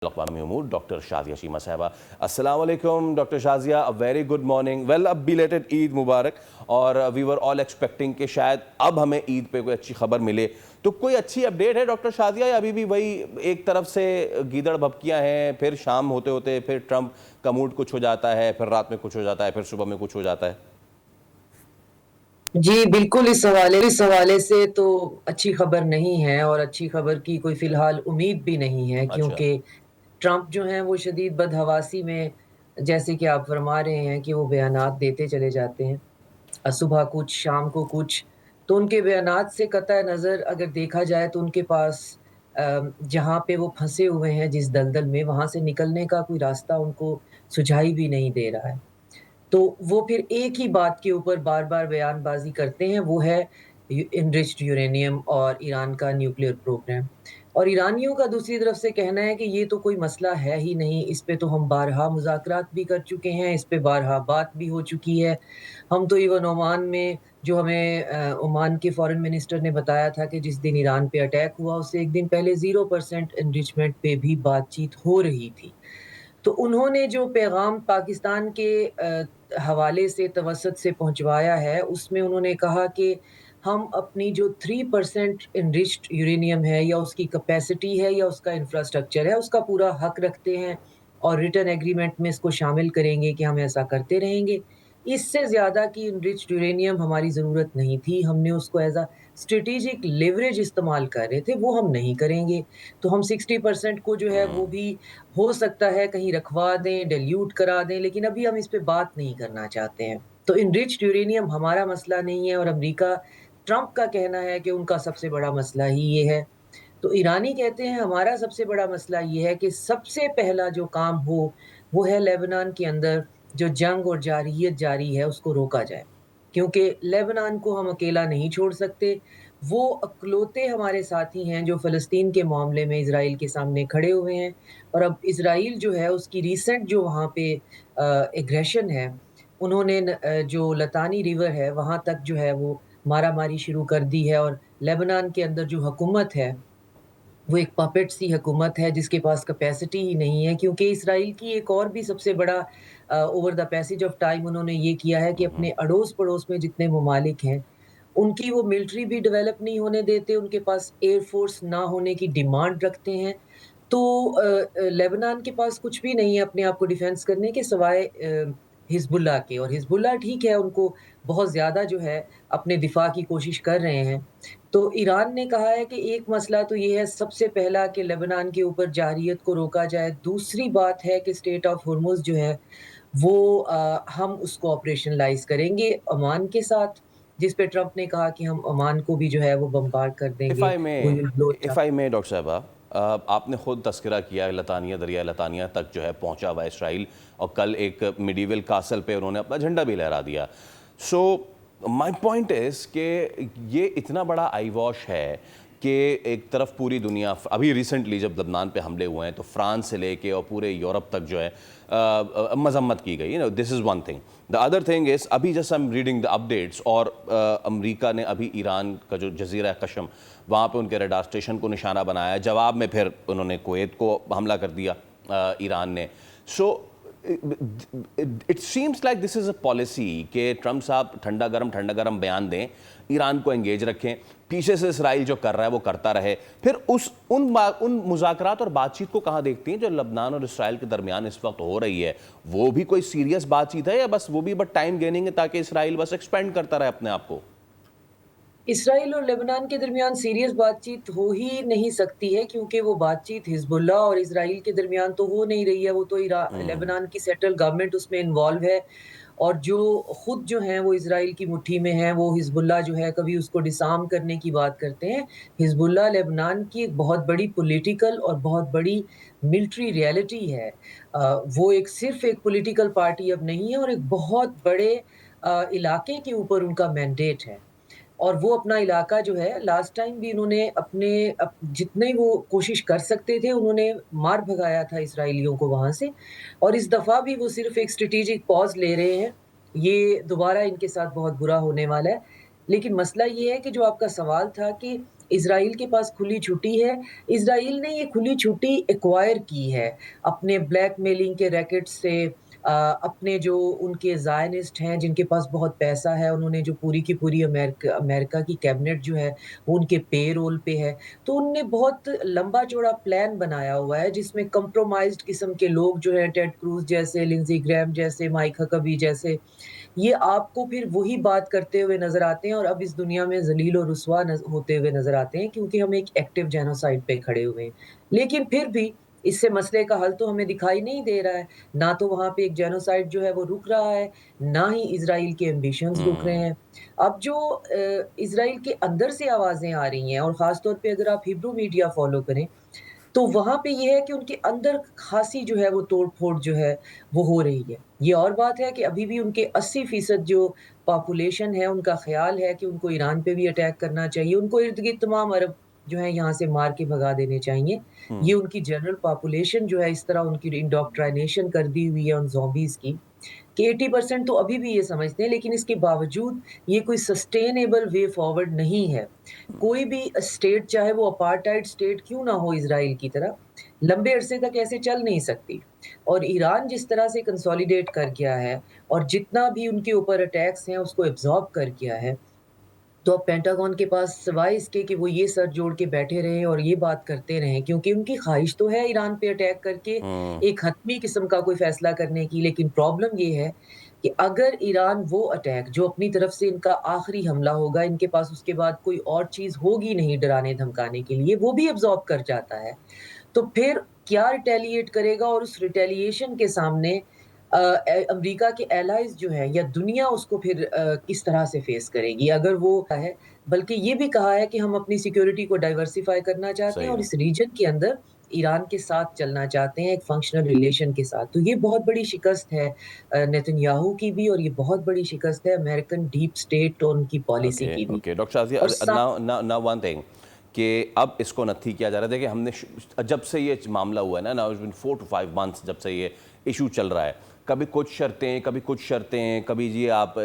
اقوامی امور ڈاکٹر شازیہ شیمہ صاحبہ. السلام علیکم doctor Shazia, very good morning. Well اب بیلیٹڈ عید مبارک, اور وی ور آل ایکسپیکٹنگ کہ شاید اب ہمیں عید پہ کوئی اچھی خبر ملے. تو کوئی اچھی اپڈیٹ ہے ڈاکٹر شازیہ, یا ابھی بھی وہی ایک طرف سے گیدڑ بھبکیاں ہیں, پھر شام ہوتے ہوتے پھر ٹرمپ کا موڈ کچھ ہو جاتا ہے, پھر رات میں کچھ ہو جاتا ہے, پھر صبح میں کچھ ہو جاتا ہے؟ جی بالکل, اس حوالے سے تو اچھی خبر نہیں ہے, اور اچھی خبر کی کوئی فی الحال امید بھی نہیں ہے, اچھا. کیونکہ ٹرمپ جو ہیں وہ شدید بدحواسی میں, جیسے کہ آپ فرما رہے ہیں کہ وہ بیانات دیتے چلے جاتے ہیں, صبح کچھ شام کو کچھ. تو ان کے بیانات سے قطع نظر اگر دیکھا جائے تو ان کے پاس جہاں پہ وہ پھنسے ہوئے ہیں جس دلدل میں, وہاں سے نکلنے کا کوئی راستہ ان کو سجھائی بھی نہیں دے رہا ہے. تو وہ پھر ایک ہی بات کے اوپر بار بار بیان بازی کرتے ہیں, وہ ہے انرچڈ یورینیم اور ایران کا نیوکلیئر پروگرام. اور ایرانیوں کا دوسری طرف سے کہنا ہے کہ یہ تو کوئی مسئلہ ہے ہی نہیں, اس پہ تو ہم بارہا مذاکرات بھی کر چکے ہیں, اس پہ بارہا بات بھی ہو چکی ہے. ہم تو ایون عمان میں, جو ہمیں عمان کے فارن منسٹر نے بتایا تھا کہ جس دن ایران پہ اٹیک ہوا اس سے ایک دن پہلے 0% انریچمنٹ پہ بھی بات چیت ہو رہی تھی. تو انہوں نے جو پیغام پاکستان کے حوالے سے توسط سے پہنچوایا ہے, اس میں انہوں نے کہا کہ ہم اپنی جو 3% انرچڈ یورینیم ہے, یا اس کی کیپیسٹی ہے, یا اس کا انفراسٹرکچر ہے, اس کا پورا حق رکھتے ہیں, اور ریٹرن ایگریمنٹ میں اس کو شامل کریں گے کہ ہم ایسا کرتے رہیں گے. اس سے زیادہ کی انرچڈ یورینیم ہماری ضرورت نہیں تھی, ہم نے اس کو ایز اے اسٹریٹجک لیوریج استعمال کر رہے تھے, وہ ہم نہیں کریں گے. تو ہم 60% کو جو ہے وہ بھی ہو سکتا ہے کہیں رکھوا دیں, ڈیلیوٹ کرا دیں, لیکن ابھی ہم اس پہ بات نہیں کرنا چاہتے ہیں. تو انرچڈ یورینیم ہمارا مسئلہ نہیں ہے, اور امریکہ ٹرمپ کا کہنا ہے کہ ان کا سب سے بڑا مسئلہ ہی یہ ہے. تو ایرانی کہتے ہیں ہمارا سب سے بڑا مسئلہ یہ ہے کہ سب سے پہلا جو کام ہو وہ ہے لیبنان کے اندر جو جنگ اور جارحیت جاری ہے اس کو روکا جائے, کیونکہ لیبنان کو ہم اکیلا نہیں چھوڑ سکتے. وہ اکلوتے ہمارے ساتھی ہیں جو فلسطین کے معاملے میں اسرائیل کے سامنے کھڑے ہوئے ہیں. اور اب اسرائیل جو ہے اس کی ریسنٹ جو وہاں پہ ایگریشن ہے, انہوں نے جو لتانی ریور ہے وہاں تک جو ہے وہ مارا ماری شروع کر دی ہے. اور لیبنان کے اندر جو حکومت ہے وہ ایک پپٹ سی حکومت ہے جس کے پاس کیپیسٹی ہی نہیں ہے, کیونکہ اسرائیل کی ایک اور بھی سب سے بڑا over the passage of time انہوں نے یہ کیا ہے کہ اپنے اڑوس پڑوس میں جتنے ممالک ہیں ان کی وہ ملٹری بھی ڈیولپ نہیں ہونے دیتے, ان کے پاس ایئر فورس نہ ہونے کی ڈیمانڈ رکھتے ہیں. تو لیبنان کے پاس کچھ بھی نہیں ہے اپنے آپ کو ڈیفینس کرنے کے سوائے حزب اللہ کے, اور حزب اللہ ٹھیک ہے ان کو بہت زیادہ جو ہے اپنے دفاع کی کوشش کر رہے ہیں. تو ایران نے کہا ہے کہ ایک مسئلہ تو یہ ہے سب سے پہلا کہ لیبنان کے اوپر جارحیت کو روکا جائے, دوسری بات ہے کہ اسٹیٹ آف ہرمز جو ہے وہ ہم اس کو آپریشنلائز کریں گے عمان کے ساتھ, جس پہ ٹرمپ نے کہا کہ ہم عمان کو بھی جو ہے وہ بمبارڈ کر دیں گے. اف آئی میں ڈاکٹر صاحبہ, آپ نے خود تذکرہ کیا ہے لطانیہ, دریا لطانیہ تک جو ہے پہنچا ہوا ہے اسرائیل, اور کل ایک میڈیول کاسل پہ انہوں نے اپنا جھنڈا بھی لہرا دیا. سو مائی پوائنٹ از کہ یہ اتنا بڑا آئی واش ہے کہ ایک طرف پوری دنیا, ابھی ریسنٹلی جب لبنان پہ حملے ہوئے ہیں تو فرانس سے لے کے اور پورے یورپ تک جو ہے مذمت کی گئی. This is one thing. The other thing is, ابھی جیسے ہم ریڈنگ دا اپڈیٹس, اور امریکا نے ابھی ایران کا جو جزیرہ قشم وہاں پہ ان کے ریڈار اسٹیشن کو نشانہ بنایا, جواب میں پھر انہوں نے کویت کو حملہ کر دیا ایران نے. So it seems like this is a policy کہ ٹرمپ صاحب ٹھنڈا گرم بیان دیں, ایران کو انگیج رکھیں, پیچھے سے اسرائیل جو کر رہا ہے وہ کرتا رہے. پھر ان مذاکرات اور بات چیت کو کہاں دیکھتی ہیں جو لبنان اور اسرائیل کے درمیان اس وقت ہو رہی ہے؟ وہ بھی کوئی سیریس بات چیت ہے, یا بس وہ بھی ٹائم گیننگ ہے تاکہ اسرائیل بس ایکسپینڈ کرتا رہے اپنے آپ کو؟ اسرائیل اور لیبنان کے درمیان سیریس بات چیت ہو ہی نہیں سکتی ہے, کیونکہ وہ بات چیت حزب اللہ اور اسرائیل کے درمیان تو ہو نہیں رہی ہے. وہ تو لیبنان کی سیٹل گورنمنٹ اس میں انوالو ہے, اور جو خود جو ہیں وہ اسرائیل کی مٹھی میں ہیں. وہ حزب اللہ جو ہے کبھی اس کو ڈسارم کرنے کی بات کرتے ہیں. حزب اللہ لیبنان کی ایک بہت بڑی پولیٹیکل اور بہت بڑی ملٹری ریالٹی ہے. وہ صرف ایک پولیٹیکل پارٹی اب نہیں ہے, اور ایک بہت بڑے علاقے کے اوپر ان کا مینڈیٹ ہے. اور وہ اپنا علاقہ جو ہے لاسٹ ٹائم بھی انہوں نے اپنے جتنے وہ کوشش کر سکتے تھے انہوں نے مار بھگایا تھا اسرائیلیوں کو وہاں سے, اور اس دفعہ بھی وہ صرف ایک اسٹریٹجک پاز لے رہے ہیں. یہ دوبارہ ان کے ساتھ بہت برا ہونے والا ہے. لیکن مسئلہ یہ ہے کہ جو آپ کا سوال تھا کہ اسرائیل کے پاس کھلی چھٹی ہے، اسرائیل نے یہ کھلی چھٹی ایکوائر کی ہے اپنے بلیک میلنگ کے ریکٹ سے، اپنے جو ان کے زائنسٹ ہیں جن کے پاس بہت پیسہ ہے، انہوں نے جو پوری کی پوری امریکہ کی کیبنٹ جو ہے وہ ان کے پے رول پہ ہے، تو ان نے بہت لمبا چوڑا پلان بنایا ہوا ہے جس میں کمپرومائزڈ قسم کے لوگ جو ہیں، ٹیڈ کروز جیسے، لنزی گریم جیسے، مائک ہکبی جیسے، یہ آپ کو پھر وہی بات کرتے ہوئے نظر آتے ہیں اور اب اس دنیا میں ذلیل و رسوا ہوتے ہوئے نظر آتے ہیں، کیونکہ ہم ایک ایکٹیو جینوسائیڈ پہ کھڑے ہوئے ہیں۔ لیکن پھر بھی اس سے مسئلے کا حل تو ہمیں دکھائی نہیں دے رہا ہے، نہ تو وہاں پہ ایک جینوسائیڈ جو ہے وہ رک رہا ہے، نہ ہی اسرائیل کے ایمبیشنز رک رہے ہیں۔ اب جو اسرائیل کے اندر سے آوازیں آ رہی ہیں، اور خاص طور پہ اگر آپ ہبرو میڈیا فالو کریں تو وہاں پہ یہ ہے کہ ان کے اندر خاصی جو ہے وہ توڑ پھوڑ جو ہے وہ ہو رہی ہے۔ یہ اور بات ہے کہ ابھی بھی ان کے 80% جو پاپولیشن ہے ان کا خیال ہے کہ ان کو ایران پہ بھی اٹیک کرنا چاہیے، ان کو ارد گرد تمام عرب جو ہے یہاں سے مار کے بھگا دینے چاہیے۔ یہ ان کی جنرل پاپولیشن جو ہے اس طرح ان کی انڈوکٹرائنیشن کر دی ہوئی ہے ان زومبیز کی کہ 80% تو ابھی بھی یہ سمجھتے ہیں، لیکن اس کے باوجود یہ کوئی سسٹینیبل وے فارورڈ نہیں ہے۔ کوئی بھی اسٹیٹ چاہے وہ اپارٹائڈ اسٹیٹ کیوں نہ ہو اسرائیل کی طرح، لمبے عرصے تک ایسے چل نہیں سکتی، اور ایران جس طرح سے کنسولیڈیٹ کر گیا ہے اور جتنا بھی ان کے اوپر اٹیکس ہیں اس کو ایبزارب کر گیا ہے، تو اب پینٹاگون کے پاس سوائے اس کے کہ وہ یہ سر جوڑ کے بیٹھے رہیں اور یہ بات کرتے رہیں، کیونکہ ان کی خواہش تو ہے ایران پہ اٹیک کر کے ایک حتمی قسم کا کوئی فیصلہ کرنے کی، لیکن پرابلم یہ ہے کہ اگر ایران وہ اٹیک جو اپنی طرف سے ان کا آخری حملہ ہوگا، ان کے پاس اس کے بعد کوئی اور چیز ہوگی نہیں ڈرانے دھمکانے کے لیے، وہ بھی ایبزارب کر جاتا ہے، تو پھر کیا ریٹیلیٹ کرے گا، اور اس ریٹیلیشن کے سامنے امریکہ کے ایلائز جو ہیں یا دنیا اس کو پھر کس طرح سے فیس کرے گی، اگر وہ ہے۔ بلکہ یہ بھی کہا ہے کہ ہم اپنی سیکیورٹی کو ڈائیورسیفائی کرنا چاہتے ہیں صحیح اور ہے۔ اس ریجن کے اندر ایران کے ساتھ چلنا چاہتے ہیں، ایک فنکشنل ریلیشن کے ساتھ۔ تو یہ بہت بڑی شکست ہے نیتن یاہو کی بھی، اور یہ بہت بڑی شکست ہے امریکن ڈیپ اسٹیٹ اور ان کی پالیسی اوکے کی بھی۔ اوکے ڈاکٹر شازیہ، اور نا ون تھنگ کہ اب اس کو نتھی کیا جا رہا ہے، دیکھیں ہم نے جب سے یہ معاملہ ہوا ہے نا، now it's been 4 to 5 months جب سے یہ ایشو چل رہا ہے، کبھی کچھ شرطیں، کبھی کچھ شرطیں، کبھی جی آپ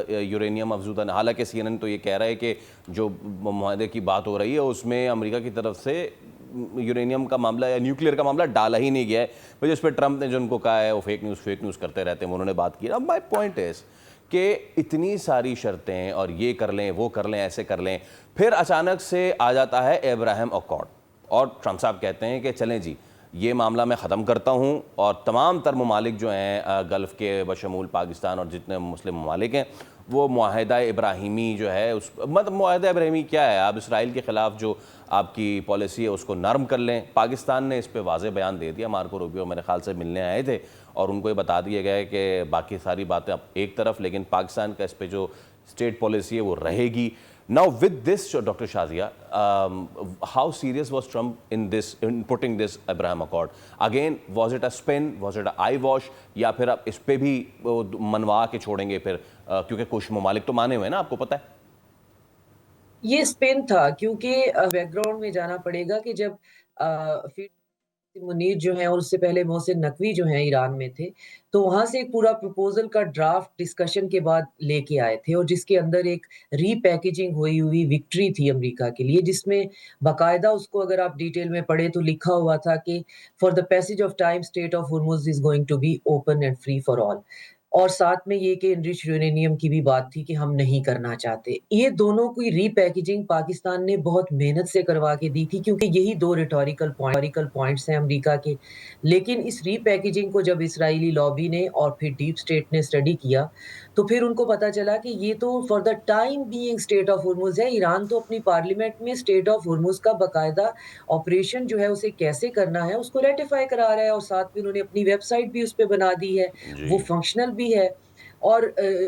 یورینیم افزودہ، حالانکہ سی این این تو یہ کہہ رہا ہے کہ جو معاہدے کی بات ہو رہی ہے اس میں امریکہ کی طرف سے یورینیم کا معاملہ یا نیوکلیئر کا معاملہ ڈالا ہی نہیں گیا ہے، مجھے اس پہ ٹرمپ نے جو ان کو کہا ہے وہ فیک نیوز کرتے رہتے ہیں، انہوں نے بات کی۔ اب مائی پوائنٹ از کہ اتنی ساری شرطیں اور یہ کر لیں وہ کر لیں ایسے کر لیں، پھر اچانک سے آ جاتا ہے ابراہیم اکارڈ، اور ٹرمپ صاحب کہتے ہیں کہ چلیں جی یہ معاملہ میں ختم کرتا ہوں، اور تمام تر ممالک جو ہیں گلف کے بشمول پاکستان اور جتنے مسلم ممالک ہیں وہ معاہدہ ابراہیمی جو ہے مطلب معاہدہ ابراہیمی کیا ہے، آپ اسرائیل کے خلاف جو آپ کی پالیسی ہے اس کو نرم کر لیں۔ پاکستان نے اس پہ واضح بیان دے دیا، مارکو روبیو میرے خیال سے ملنے آئے تھے اور ان کو یہ بتا دیا گیا ہے کہ باقی ساری باتیں اب ایک طرف، لیکن پاکستان کا اس پہ جو اسٹیٹ پالیسی ہے وہ رہے گی۔ Now with this, Dr. Shazia, how serious was Trump in putting this Abraham Accord? Again, was it a spin? Was it a eyewash? یا پھر آپ اس پہ بھی منوا کے چھوڑیں گے پھر، کیونکہ کچھ ممالک تو مانے ہوئے ہیں نا، آپ کو پتہ ہے؟ یہ اسپین تھا، کیونکہ بیک گراؤنڈ میں جانا پڑے گا کہ جب منیر جو ہیں اور اس سے پہلے محسن نقوی جو ہیں ایران میں تھے، تو وہاں سے ایک پورا پروپوزل کا ڈرافٹ ڈسکشن کے بعد لے کے آئے تھے، اور جس کے اندر ایک ری پیکیجنگ ہوئی وکٹری تھی امریکہ کے لیے، جس میں باقاعدہ اس کو اگر آپ ڈیٹیل میں پڑھیں تو لکھا ہوا تھا کہ for the passage of time strait of Hormuz is going to be open and free for all, اور ساتھ میں یہ کہ انرچ یورینیم کی بھی بات تھی کہ ہم نہیں کرنا چاہتے۔ یہ دونوں کی ری پیکیجنگ پاکستان نے بہت محنت سے کروا کے دی تھی، کیونکہ یہی دو ریٹوریکل پوائنٹس ہیں امریکہ کے، لیکن اس ری پیکیجنگ کو جب اسرائیلی لابی نے اور پھر ڈیپ اسٹیٹ نے اسٹڈی کیا تو پھر ان کو پتا چلا کہ یہ تو for the time being state of Hormuz ہے۔ ایران تو اپنی پارلیمنٹ میں اسٹیٹ آف ہرمز کا باقاعدہ آپریشن جو ہے اسے کیسے کرنا ہے اس کو ریٹیفائی کرا رہا ہے، اور ساتھ میں انہوں نے اپنی ویب سائٹ بھی اس پہ بنا دی ہے، وہ جی فنکشنل بھی ہے، اور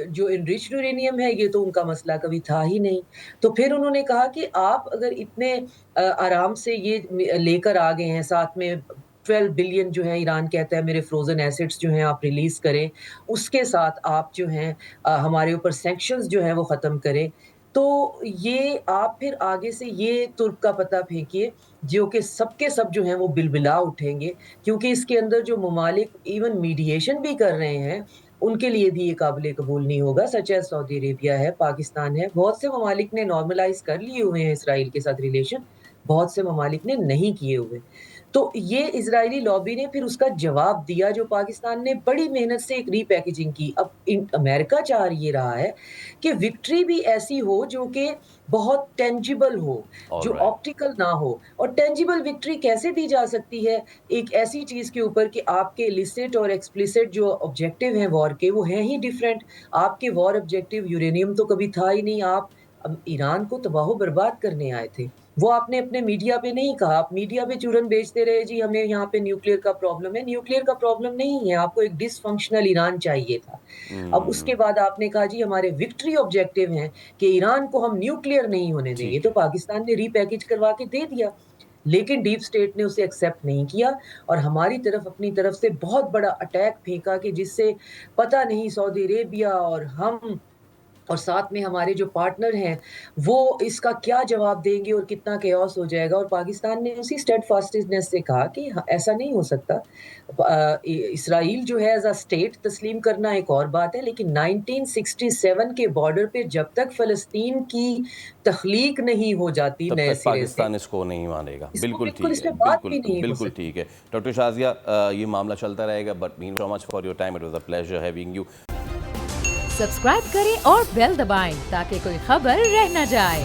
جو انرچ یورینیم ہے یہ تو ان کا مسئلہ کبھی تھا ہی نہیں۔ تو پھر انہوں نے کہا کہ آپ اگر اتنے آرام سے یہ لے کر آ گئے ہیں، ساتھ میں 12 بلین جو ہے ایران کہتا ہے میرے فروزن ایسٹس جو ہیں آپ ریلیز کریں، اس کے ساتھ آپ جو ہیں ہمارے اوپر سینکشنز جو ہیں وہ ختم کریں، تو یہ آپ پھر آگے سے یہ ترک کا پتہ پھینکیے جو کہ سب کے سب جو ہیں وہ بلبلا اٹھیں گے، کیونکہ اس کے اندر جو ممالک ایون میڈییشن بھی کر رہے ہیں ان کے لیے بھی یہ قابل قبول نہیں ہوگا. سچ ہے سعودی عربیہ ہے, پاکستان ہے, بہت سے ممالک نے نارملائز کر لیے ہوئے ہیں اسرائیل کے ساتھ ریلیشن, بہت سے ممالک نے نہیں کیے ہوئے. تو یہ اسرائیلی لابی نے پھر اس کا جواب دیا, جو پاکستان نے بڑی محنت سے ایک ری پیکیجنگ کی. اب امریکہ چاہ یہ رہا ہے کہ وکٹری بھی ایسی ہو جو کہ بہت ٹینجیبل ہو, جو آپٹیکل نہ ہو. اور ٹینجیبل وکٹری کیسے دی جا سکتی ہے؟ ایک ایسی چیز کے اوپر کہ آپ کے لسٹ اور ایکسپلیسٹ جو آبجیکٹیو ہیں وار کے, وہ ہیں ہی ڈیفرنٹ. آپ کے وار آبجیکٹیو یورینیم تو کبھی تھا ہی نہیں, آپ ایران کو تباہ و برباد کرنے آئے تھے. وہ آپ نے اپنے میڈیا پہ نہیں کہا, آپ میڈیا پہ چورن بیچتے رہے, جی ہمیں یہاں پہ نیوکلیئر کا پرابلم ہے. نیوکلیئر کا پرابلم نہیں ہے, آپ کو ایک ڈس فنکشنل ایران چاہیے تھا. اب اس کے بعد آپ نے کہا جی ہمارے وکٹری آبجیکٹیو ہیں کہ ایران کو ہم نیوکلیئر نہیں ہونے دیں گے, تو پاکستان نے ری پیکیج کروا کے دے دیا. لیکن ڈیپ اسٹیٹ نے اسے ایکسیپٹ نہیں کیا اور ہماری طرف اپنی طرف سے بہت بڑا اٹیک پھینکا کہ جس سے پتہ نہیں سعودی عربیہ اور ہم اور ساتھ میں ہمارے جو پارٹنر ہیں وہ اس کا کیا جواب دیں گے اور کتنا کیوس ہو جائے گا. اور پاکستان نے اسی اسٹیڈ فاسٹنس سے کہا کہ ایسا نہیں ہو سکتا. اسرائیل جو ہے ایز اے اسٹیٹ تسلیم کرنا ایک اور بات ہے, لیکن 1967 کے بارڈر پہ جب تک فلسطین کی تخلیق نہیں ہو جاتی تب نئے تک سرے سے, پاکستان اس کو نہیں مانے گا. بالکل ٹھیک اس ہے, میں بات بھی نہیں ہو بالکل سکتی. ٹھیک ہے. ڈاکٹر شازیہ, یہ معاملہ چلتا رہے گا, but thank you so much for your time, it was a pleasure having you. Subscribe کریں اور بیل دبائیں تاکہ کوئی خبر رہ نہ جائے.